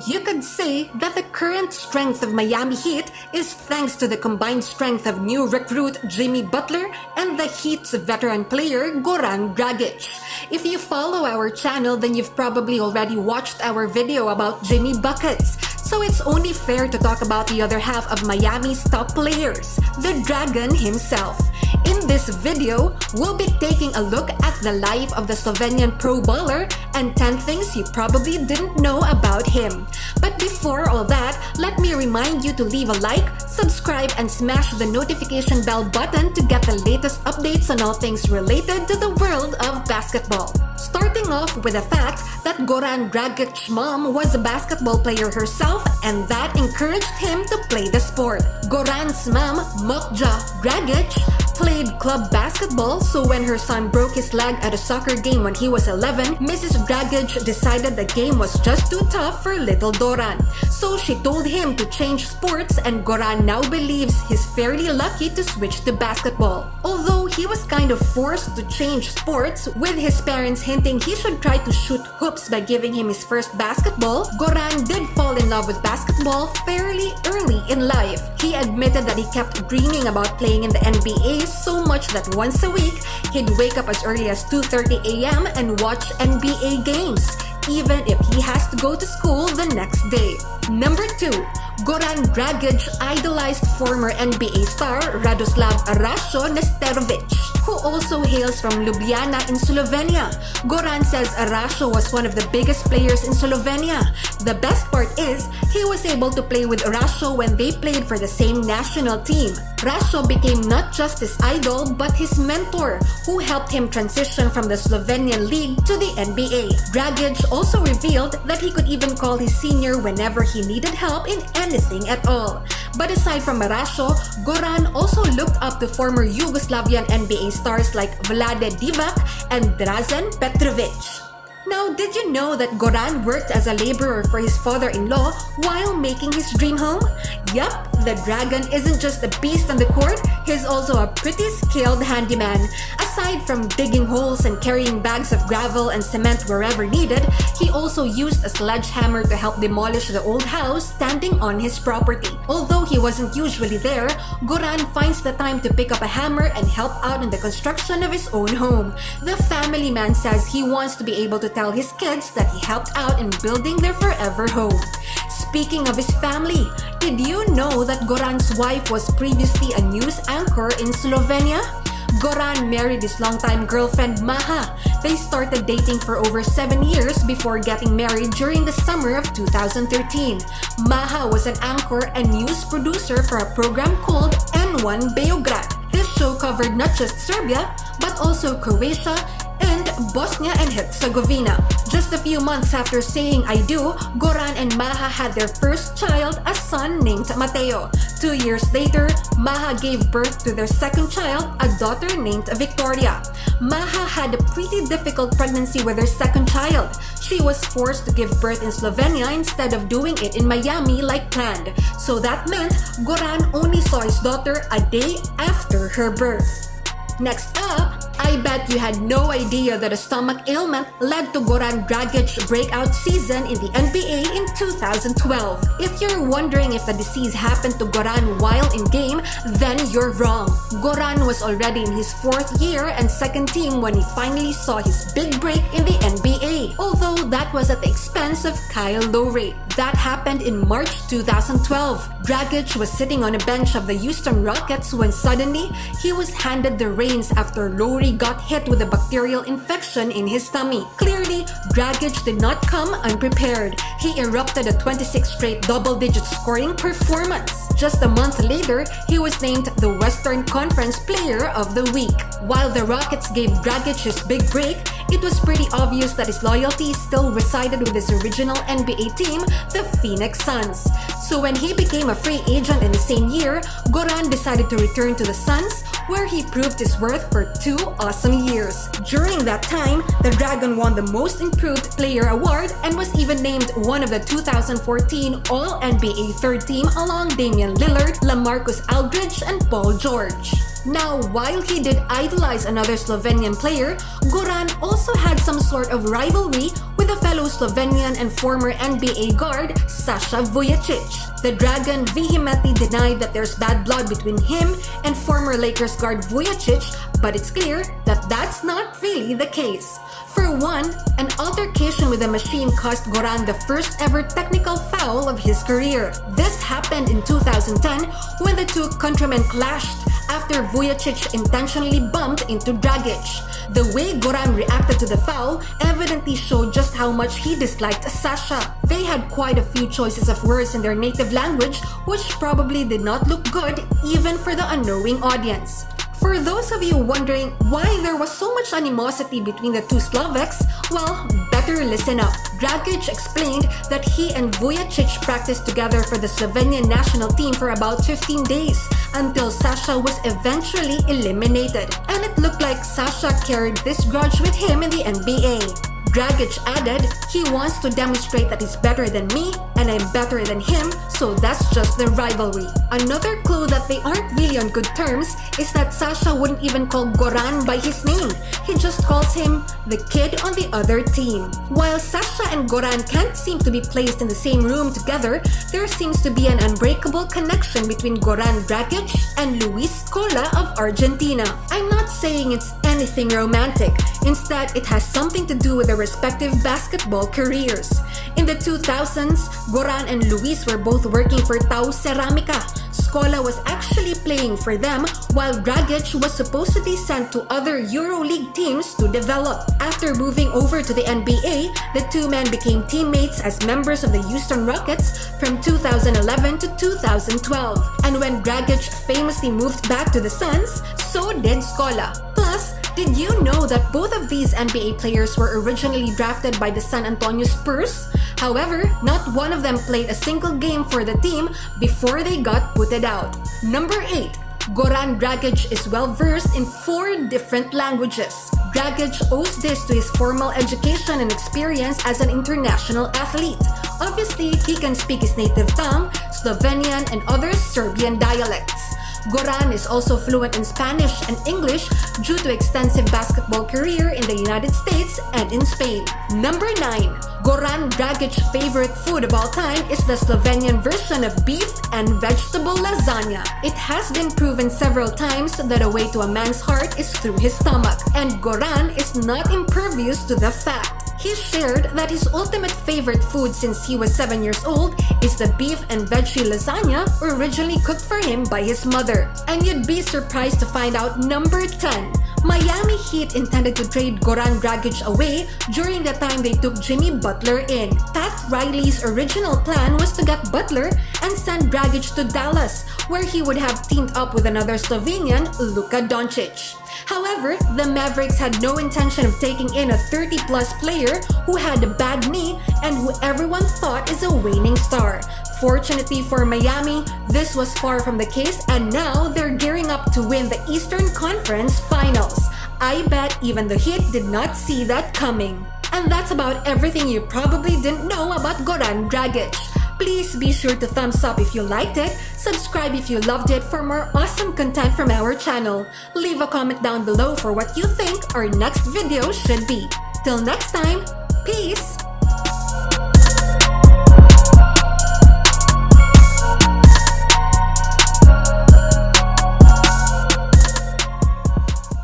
You could say that the current strength of Miami Heat is thanks to the combined strength of new recruit Jimmy Butler and the Heat's veteran player Goran Dragic. If you follow our channel, then you've probably already watched our video about Jimmy Buckets. So it's only fair to talk about the other half of Miami's top players, the Dragon himself. In this video, we'll be taking a look at the life of the Slovenian pro bowler and 10 things you probably didn't know about him. But before all that, let me remind you to leave a like, subscribe, and smash the notification bell button to get the latest updates on all things related to the world of basketball. Starting off with the fact that Goran Dragic's mom was a basketball player herself, and that encouraged him to play the sport. Goran's mom, Mokja Dragic, played club basketball, so when her son broke his leg at a soccer game when he was 11, Mrs. Dragic decided the game was just too tough for little Goran. So she told him to change sports, and Goran now believes he's fairly lucky to switch to basketball. Although he was kind of forced to change sports, with his parents hinting he should try to shoot hoops by giving him his first basketball, Goran did fall in love with basketball fairly early in life. He admitted that he kept dreaming about playing in the NBA so much that once a week, he'd wake up as early as 2:30 a.m. and watch NBA games, even if he has to go to school the next day. Number 2. Goran Dragic idolized former NBA star Radoslav Arašo Nesterovic, who also hails from Ljubljana in Slovenia. Goran says Arašo was one of the biggest players in Slovenia. The best part is, he was able to play with Arašo when they played for the same national team. Arašo became not just his idol, but his mentor, who helped him transition from the Slovenian league to the NBA. Dragic also revealed that he could even call his senior whenever he needed help in anything at all. But aside from Arašo, Goran also looked up to former Yugoslavian NBA stars like Vlade Divac and Dražen Petrovic. Now, did you know that Goran worked as a laborer for his father-in-law while making his dream home? Yup, the Dragon isn't just a beast on the court, he's also a pretty skilled handyman. Aside from digging holes and carrying bags of gravel and cement wherever needed, he also used a sledgehammer to help demolish the old house standing on his property. Although he wasn't usually there, Goran finds the time to pick up a hammer and help out in the construction of his own home. The family man says he wants to be able to tell his kids that he helped out in building their forever home. Speaking of his family, did you know that Goran's wife was previously a news anchor in Slovenia? Goran married his longtime girlfriend Maha. They started dating for over 7 years before getting married during the summer of 2013. Maha was an anchor and news producer for a program called N1 Beograd. This show covered not just Serbia, but also Croatia and Bosnia and Herzegovina. Just a few months after saying I do, Goran and Maha had their first child, a son named Mateo. 2 years later, Maha gave birth to their second child, a daughter named Victoria. Maha had a pretty difficult pregnancy with her second child. She was forced to give birth in Slovenia instead of doing it in Miami like planned. So that meant Goran only saw his daughter a day after her birth. Next up, I bet you had no idea that a stomach ailment led to Goran Dragic's breakout season in the NBA in 2012. If you're wondering if the disease happened to Goran while in game, then you're wrong. Goran was already in his 4th year and second team when he finally saw his big break in the NBA, although that was at the expense of Kyle Lowry. That happened in March 2012. Dragic was sitting on a bench of the Houston Rockets when suddenly he was handed the reins after Lowry got hit with a bacterial infection in his tummy. Clearly, Dragic did not come unprepared. He erupted a 26 straight double-digit scoring performance. Just a month later, he was named the Western Conference Player of the Week. While the Rockets gave Dragic his big break, it was pretty obvious that his loyalty still resided with his original NBA team, the Phoenix Suns. So when he became a free agent in the same year, Goran decided to return to the Suns, where he proved his worth for 2 awesome years. During that time, the Dragon won the Most Improved Player award and was even named one of the 2014 All-NBA Third Team along Damian Lillard, LaMarcus Aldridge, and Paul George. Now, while he did idolize another Slovenian player, Goran also had some sort of rivalry with with a fellow Slovenian and former NBA guard, Sasha Vujacic. The Dragon vehemently denied that there's bad blood between him and former Lakers guard Vujacic, but it's clear that that's not really the case. For one, an altercation with a machine cost Goran the first ever technical foul of his career. This happened in 2010 when the two countrymen clashed after Vujacic intentionally bumped into Dragic. The way Goran reacted to the foul evidently showed just how much he disliked Sasha. They had quite a few choices of words in their native language, which probably did not look good even for the unknowing audience. For those of you wondering why there was so much animosity between the two Slovaks, well, better listen up. Dragic explained that he and Vujacic practiced together for the Slovenian national team for about 15 days until Sasha was eventually eliminated. And it looked like Sasha carried this grudge with him in the NBA. Dragic added, "He wants to demonstrate that he's better than me and I'm better than him, so that's just the rivalry." Another clue that they aren't really on good terms is that Sasha wouldn't even call Goran by his name. He just calls him the kid on the other team. While Sasha and Goran can't seem to be placed in the same room together, there seems to be an unbreakable connection between Goran Dragic and Luis Scola of Argentina. I'm not saying it's anything romantic. Instead, it has something to do with their respective basketball careers. In the 2000s, Goran and Luis were both working for Tau Ceramica. Scola was actually playing for them, while Dragic was supposedly sent to other EuroLeague teams to develop. After moving over to the NBA, the two men became teammates as members of the Houston Rockets from 2011 to 2012. And when Dragic famously moved back to the Suns, so did Scola. Plus, did you know that both of these NBA players were originally drafted by the San Antonio Spurs? However, not one of them played a single game for the team before they got booted out. Number 8. Goran Dragic is well-versed in 4 different languages. Dragic owes this to his formal education and experience as an international athlete. Obviously, he can speak his native tongue, Slovenian, and other Serbian dialects. Goran is also fluent in Spanish and English due to extensive basketball career in the United States and in Spain. Number 9. Goran Dragic's favorite food of all time is the Slovenian version of beef and vegetable lasagna. It has been proven several times that a way to a man's heart is through his stomach, and Goran is not impervious to the fact. He shared that his ultimate favorite food since he was 7 years old is the beef and veggie lasagna originally cooked for him by his mother. And you'd be surprised to find out number 10. Miami Heat intended to trade Goran Dragic away during the time they took Jimmy Butler in. Pat Riley's original plan was to get Butler and send Dragic to Dallas, where he would have teamed up with another Slovenian, Luka Doncic. However, the Mavericks had no intention of taking in a 30-plus player who had a bad knee and who everyone thought is a waning star. Fortunately for Miami, this was far from the case, and now they're gearing up to win the Eastern Conference Finals. I bet even the Heat did not see that coming. And that's about everything you probably didn't know about Goran Dragic. Please be sure to thumbs up if you liked it, subscribe if you loved it for more awesome content from our channel. Leave a comment down below for what you think our next video should be. Till next time, peace!